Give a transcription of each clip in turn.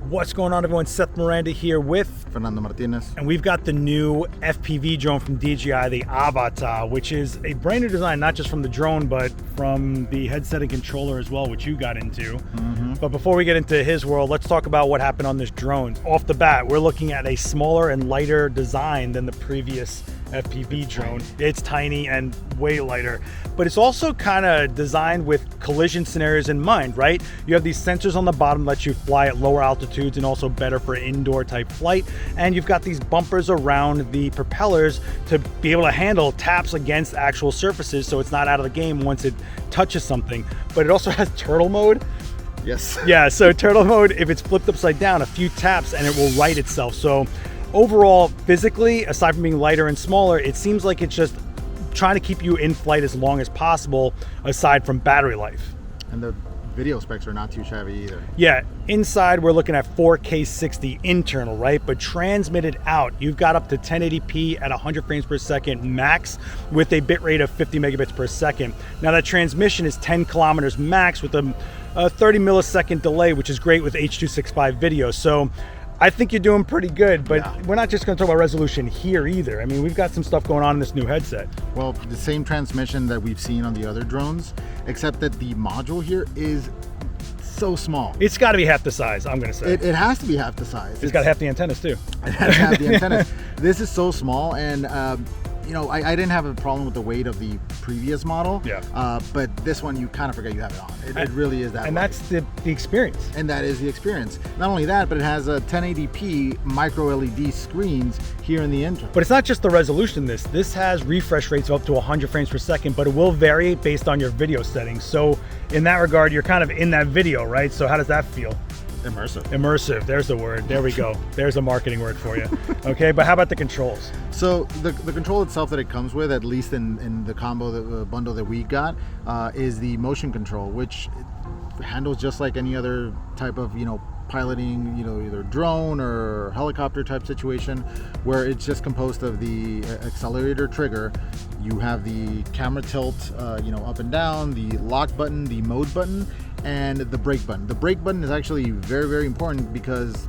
What's going on, everyone? Seth Miranda here with Fernando Martinez. And we've got the new FPV drone from DJI, the Avata, which is a brand new design, not just from the drone, but from the headset and controller as well, which you got into. But before we get into his world, let's talk about what happened on this drone. Off the bat, we're looking at a smaller and lighter design than the previous FPV drone. It's tiny and way lighter, but it's also kind of designed with collision scenarios in mind, right? You have these sensors on the bottom that let you fly at lower altitudes and also better for indoor type flight. And you've got these bumpers around the propellers to be able to handle taps against actual surfaces, so it's not out of the game once it touches something. But it also has turtle mode. Yes. Yeah, so turtle mode, if it's flipped upside down, a few taps and it will right itself. So overall, physically, aside from being lighter and smaller, it seems like it's just trying to keep you in flight as long as possible, aside from battery life. And the video specs are not too shabby either. Yeah, inside we're looking at 4K 60 internal, right? But transmitted out, you've got up to 1080p at 100 frames per second max with a bitrate of 50 megabits per second. Now that transmission is 10 kilometers max with a 30 millisecond delay, which is great with H.265 video. So I think you're doing pretty good, but yeah, we're not just going to talk about resolution here either. I mean, we've got some stuff going on in this new headset. Well, the same transmission that we've seen on the other drones, except that the module here is so small. It's got to be half the size, I'm going to say. It has to be half the size. It's got half the antennas too. It has half the antennas. This is so small, and you know, I didn't have a problem with the weight of the previous model. Yeah. But this one, you kind of forget you have it on. It really is that. And light. That's the experience. And that is the experience. Not only that, but it has a 1080p micro LED screens here in the intro. But it's not just the resolution. This has refresh rates of up to 100 frames per second, but it will vary based on your video settings. So in that regard, you're kind of in that video, right? So how does that feel? Immersive. Immersive, there's the word. There we go. There's a marketing word for you. Okay, but how about the controls? So the control itself that it comes with, at least in the combo, the bundle that we got, is the motion control, which handles just like any other type of, piloting, either drone or helicopter type situation, where it's just composed of the accelerator trigger. You have the camera tilt, up and down, the lock button, the mode button, and the brake button. The brake button is actually very, very important because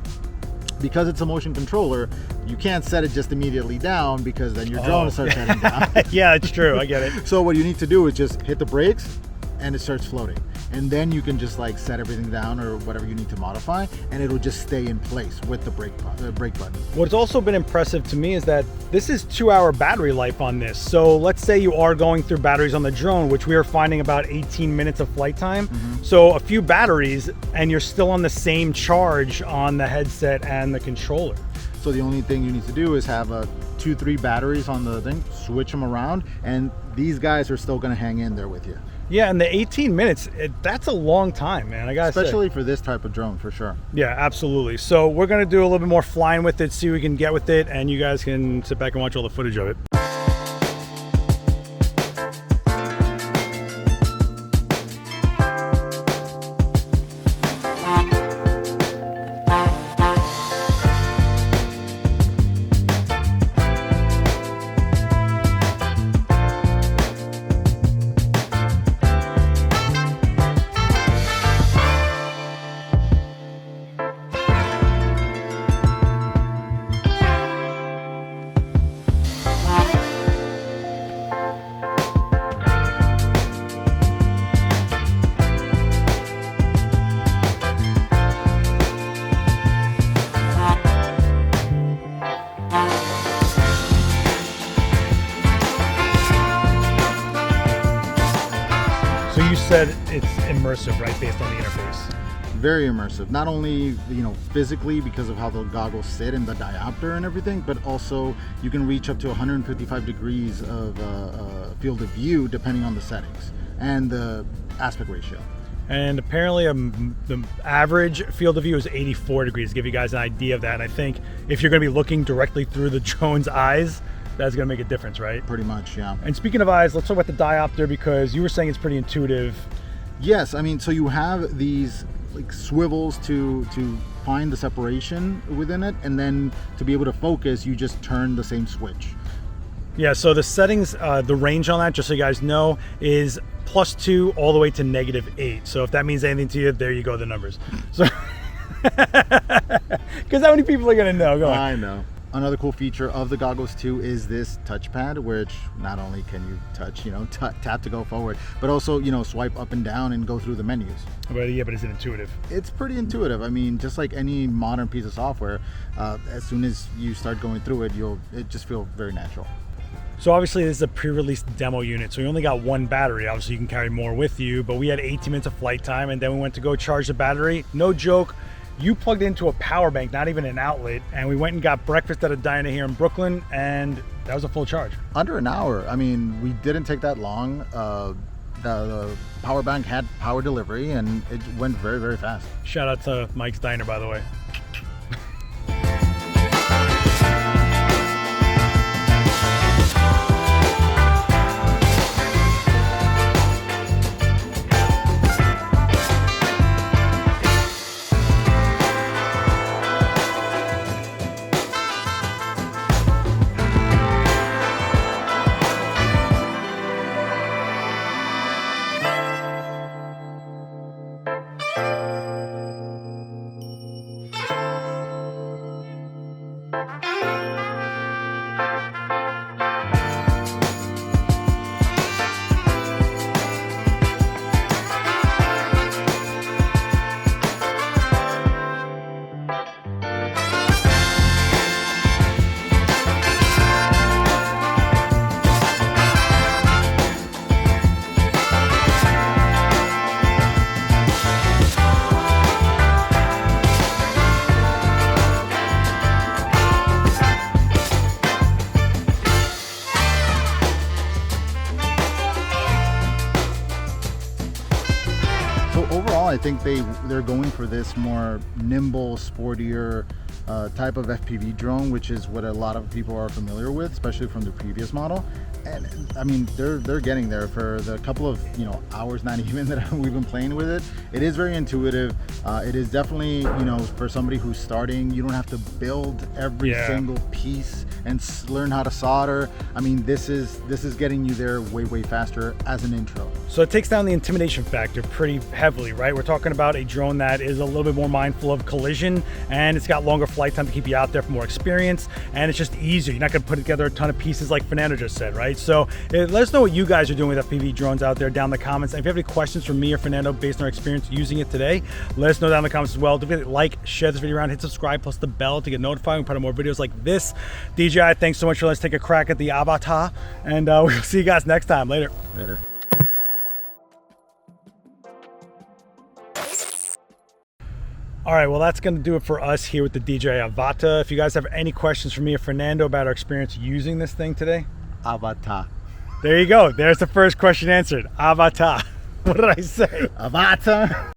it's a motion controller. You can't set it just immediately down, because then your drone starts heading down. Yeah, it's true. I get it. So what you need to do is just hit the brakes and it starts floating. And then you can just like set everything down or whatever you need to modify, and it'll just stay in place with the brake button. What's also been impressive to me is that this is 2-hour battery life on this. So let's say you are going through batteries on the drone, which we are finding about 18 minutes of flight time. So a few batteries and you're still on the same charge on the headset and the controller. So the only thing you need to do is have 2-3 batteries on the thing, switch them around, and these guys are still going to hang in there with you. Yeah, and the 18 minutes, that's a long time, man. I gotta say. Especially for this type of drone, for sure. Yeah, absolutely. So we're gonna do a little bit more flying with it, see what we can get with it, and you guys can sit back and watch all the footage of it. So you said it's immersive, right, based on the interface? Very immersive. Not only, physically because of how the goggles sit in the diopter and everything, but also you can reach up to 155 degrees of field of view depending on the settings and the aspect ratio. And apparently the average field of view is 84 degrees, to give you guys an idea of that. And I think if you're going to be looking directly through the drone's eyes, that's going to make a difference, right? Pretty much, yeah. And speaking of eyes, let's talk about the diopter, because you were saying it's pretty intuitive. Yes, I mean, so you have these like swivels to find the separation within it, and then to be able to focus, you just turn the same switch. Yeah, so the settings, the range on that, just so you guys know, is +2 all the way to -8. So if that means anything to you, there you go, the numbers. So Because how many people are gonna know? Go on. I know. Another cool feature of the goggles too is this touchpad, which not only can you touch, tap to go forward, but also, swipe up and down and go through the menus. But is it intuitive? It's pretty intuitive. I mean, just like any modern piece of software, as soon as you start going through it, it just feel very natural. So obviously this is a pre-released demo unit, so we only got one battery. Obviously you can carry more with you, but we had 18 minutes of flight time, and then we went to go charge the battery. No joke. You plugged into a power bank, not even an outlet, and we went and got breakfast at a diner here in Brooklyn, and that was a full charge. Under an hour. I mean, we didn't take that long. The power bank had power delivery, and it went very, very fast. Shout out to Mike's Diner, by the way. I think they're going for this more nimble, sportier type of FPV drone, which is what a lot of people are familiar with, especially from the previous model. And I mean, they're getting there for the couple of hours, not even, that we've been playing with it. It is very intuitive. It is definitely, for somebody who's starting, you don't have to build every single piece and learn how to solder. I mean, this is getting you there way faster as an intro. So it takes down the intimidation factor pretty heavily, right? We're talking about a drone that is a little bit more mindful of collision, and it's got longer flight time to keep you out there for more experience, and it's just easier. You're not gonna put together a ton of pieces like Fernando just said, right? So let us know what you guys are doing with FPV drones out there down in the comments. And if you have any questions for me or Fernando based on our experience using it today, let us know down in the comments as well. Don't forget to like, share this video around, hit subscribe, plus the bell to get notified when we put out more videos like this. DJI, thanks so much for letting us take a crack at the Avata, and we'll see you guys next time. Later. All right, well, that's going to do it for us here with the DJI Avata. If you guys have any questions for me or Fernando about our experience using this thing today, Avata. There you go. There's the first question answered. Avata. What did I say? Avata.